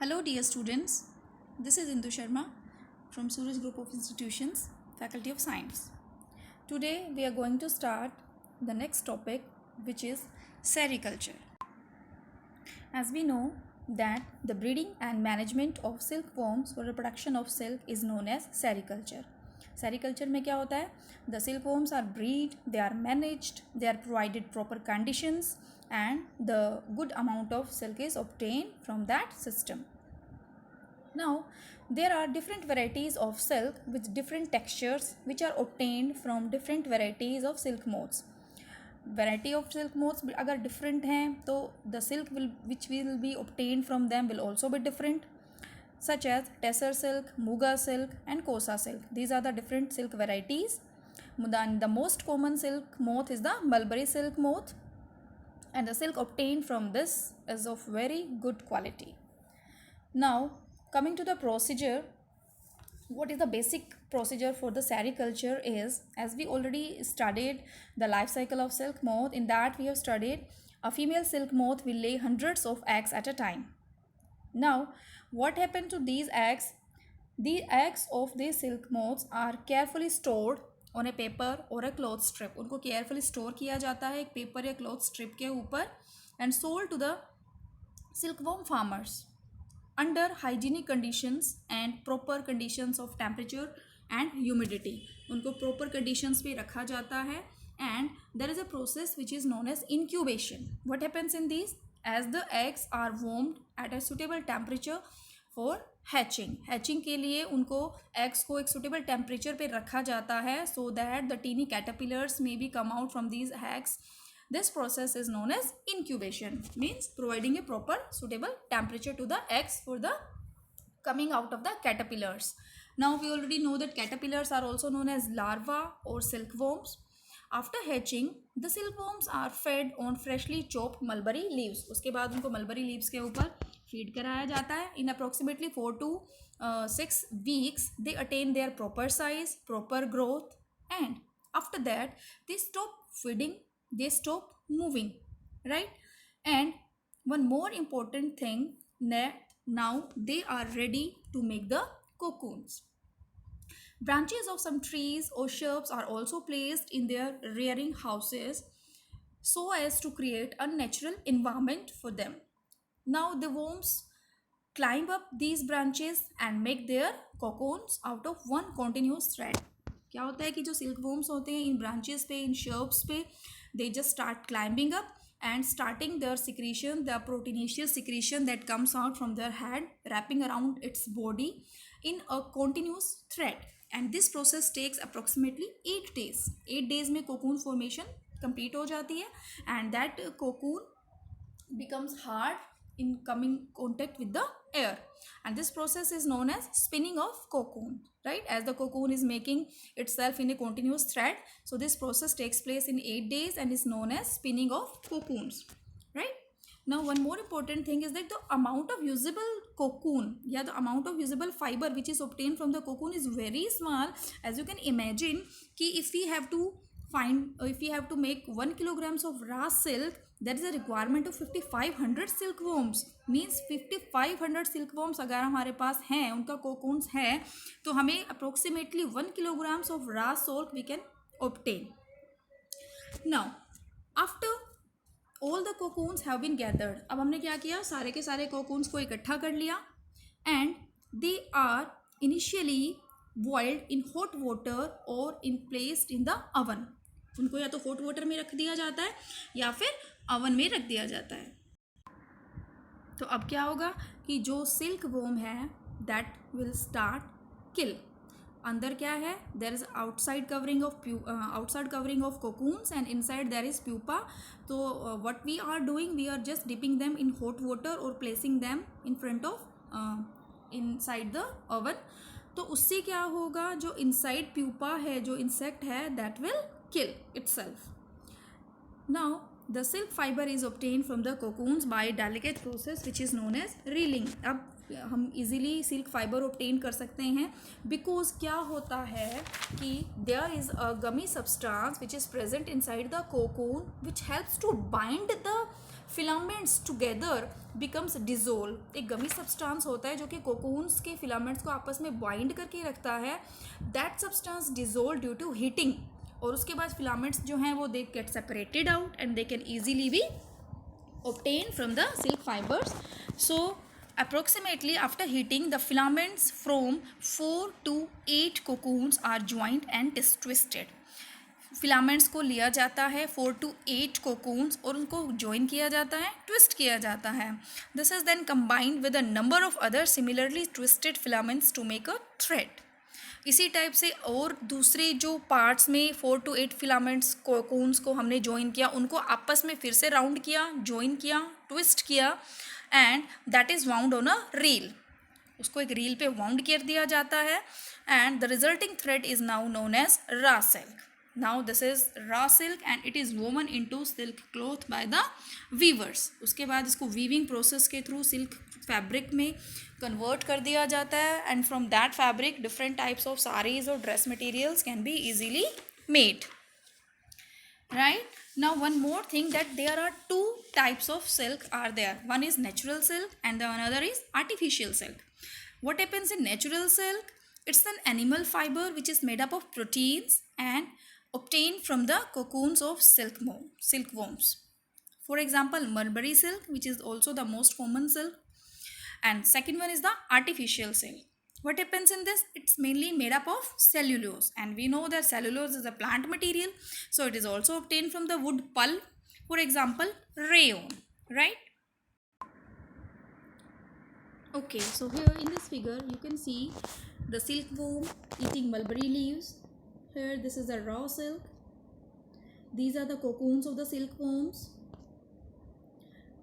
Hello dear students, this is Indu Sharma from Suraj Group of Institutions, Faculty of Science. Today we are going to start the next topic, which is sericulture. As we know that the breeding and management of silkworms for the production of silk is known as sericulture. Sericulture में क्या होता है? The silkworms are bred, they are managed, they are provided proper conditions and the good amount of silk is obtained from that system. Now, there are different varieties of silk with different textures which are obtained from different varieties of silk moths. Variety of silk moths अगर different हैं तो the silk which will be obtained from them will also be different, such as Tesser silk, Muga silk and Kosa silk. These are the different silk varieties. The most common silk moth is the mulberry silk moth, and the silk obtained from this is of very good quality. Now, coming to the procedure, what is the basic procedure for the sericulture is, as we already studied the life cycle of silk moth, in that we have studied a female silk moth will lay hundreds of eggs at a time. Now, what happened to these eggs? The eggs of these silk moths are carefully stored on a paper or a cloth strip. उनको carefully store किया जाता है एक paper या cloth strip के ऊपर and sold to the silkworm farmers under hygienic conditions and proper conditions of temperature and humidity. उनको proper conditions पे रखा जाता है and there is a process which is known as incubation. What happens in these? As the eggs are warmed at a suitable temperature for hatching. Hatching के लिए उनको eggs को एक suitable temperature पे रखा जाता है so that the teeny caterpillars may be come out from these eggs. This process is known as incubation, means providing a proper suitable temperature to the eggs for the coming out of the caterpillars. Now we already know that caterpillars are also known as larvae or silkworms. After hatching, the silkworms are fed on freshly chopped mulberry leaves. उसके बाद उनको mulberry leaves के ऊपर feed कराया जाता है. In approximately 4 to 6 weeks, they attain their proper size, proper growth, and after that they stop feeding. They stop moving, right? And one more important thing, that now they are ready to make the cocoons. Branches of some trees or shrubs are also placed in their rearing houses so as to create a natural environment for them. Now the worms climb up these branches and make their cocoons out of one continuous thread. क्या होता है कि जो silk worms होते हैं इन branches पे, इन shrubs पे, they just start climbing up and starting their secretion, the proteinaceous secretion that comes out from their head, wrapping around its body in a continuous thread. And this process takes approximately 8 days. 8 days में cocoon formation complete हो जाती है and that cocoon becomes hard in coming contact with the air, and this process is known as spinning of cocoon, right? As the cocoon is making itself in a continuous thread, so this process takes place in 8 days and is known as spinning of cocoons, right? Now one more important thing is that the amount of usable cocoon, the amount of usable fiber which is obtained from the cocoon is very small. As you can imagine कि if we have to make 1 kilograms of raw silk, there is a requirement of 5500 silkworms. Means 5500 silkworms अगर हमारे पास हैं, उनका cocoons है, तो हमें approximately 1 kilograms of raw silk we can obtain. Now after all the cocoons have been gathered, अब हमने क्या किया, सारे के सारे cocoons को इकट्ठा कर लिया and they are initially boiled in hot water or placed in the oven. उनको या तो hot water में रख दिया जाता है या फिर oven में रख दिया जाता है. तो अब क्या होगा कि जो सिल्क वॉर्म है that will start kill. अंदर क्या है, there is outside covering of cocoons and inside there is pupa. तो what we are doing, we are just dipping them in hot water or placing them in front of inside the oven. तो उससे क्या होगा, जो inside pupa है, जो insect है, that will kill itself. Now the silk fiber is obtained from the cocoons by a delicate process which is known as reeling. अब हम easily silk fiber obtain कर सकते हैं because क्या होता है कि there is a gummy substance which is present inside the cocoon which helps to bind the filaments together becomes dissolve. एक गमी सब्सटेंस होता है जो कि कोकून्स के फिलामेंट्स को आपस में बाइंड करके रखता है. That substance dissolve due to heating. और उसके बाद फिलामेंट्स जो हैं वो they get separated out and they can easily be obtained from the silk fibers. So approximately after heating, the filaments from 4 to 8 cocoons are joined and twisted. Filaments को लिया जाता है 4 to 8 कोकून्स और उनको join किया जाता है, twist किया जाता है. This is then combined with a number of other similarly twisted filaments to make a thread. इसी टाइप से और दूसरे जो पार्ट्स में 4 to 8 फिलामेंट्स कोकून्स को हमने ज्वाइन किया, उनको आपस में फिर से राउंड किया, ज्वाइन किया, ट्विस्ट किया and that is wound on a reel. उसको एक रील पे वाउंड कर दिया जाता है and the resulting thread is now known as raw silk. Now this is raw silk and it is woven into silk cloth by the weavers. उसके बाद इसको weaving process के through silk fabric में convert कर दिया जाता है and from that fabric different types of sarees or dress materials can be easily made. Right? Now one more thing, that there are two types of silk are there. One is natural silk and the another is artificial silk. What happens in natural silk? It's an animal fiber which is made up of proteins and obtained from the cocoons of silkworms. For example, mulberry silk, which is also the most common silk. And second one is the artificial silk. What happens in this? It's mainly made up of cellulose. And we know that cellulose is a plant material. So it is also obtained from the wood pulp. For example, rayon. Right? Okay, so here in this figure, you can see the silkworm eating mulberry leaves. Here this is the raw silk. These are the cocoons of the silkworms.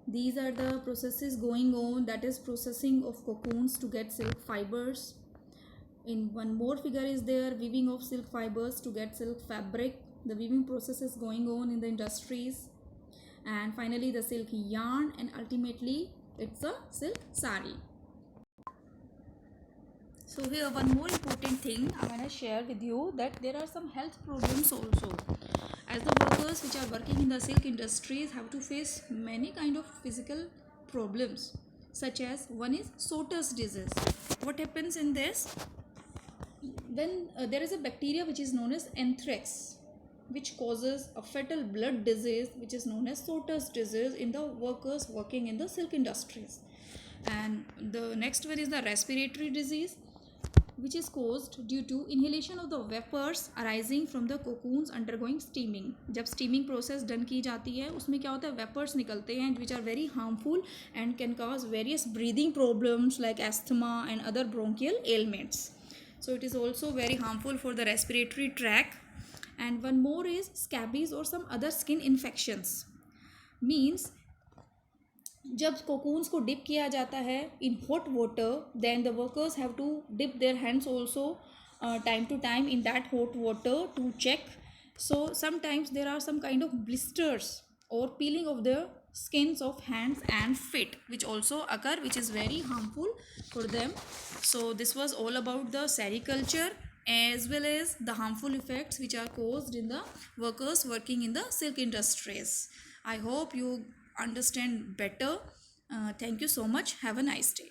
These are the processes going on, that is processing of cocoons to get silk fibers. In one more figure is there, weaving of silk fibers to get silk fabric. The weaving process is going on in the industries. And finally the silk yarn, and ultimately it's a silk sari. So here one more important thing I want to share with you, that there are some health problems also, as the workers which are working in the silk industries have to face many kind of physical problems, such as one is Soter's disease. What happens in this? When there is a bacteria which is known as anthrax, which causes a fatal blood disease which is known as Soter's disease in the workers working in the silk industries. And the next one is the respiratory disease, which is caused due to inhalation of the vapors arising from the cocoons undergoing steaming. जब steaming process done की जाती है, उसमें क्या होता है, vapors निकलते हैं which are very harmful and can cause various breathing problems like asthma and other bronchial ailments. So it is also very harmful for the respiratory tract. And one more is scabies or some other skin infections. Means जब cocoons को dip किया जाता है in hot water, then the workers have to dip their hands also time to time in that hot water to check. So sometimes there are some kind of blisters or peeling of the skins of hands and feet which also occur, which is very harmful for them. So this was all about the sericulture as well as the harmful effects which are caused in the workers working in the silk industries. I hope you understand better. Thank you so much. Have a nice day.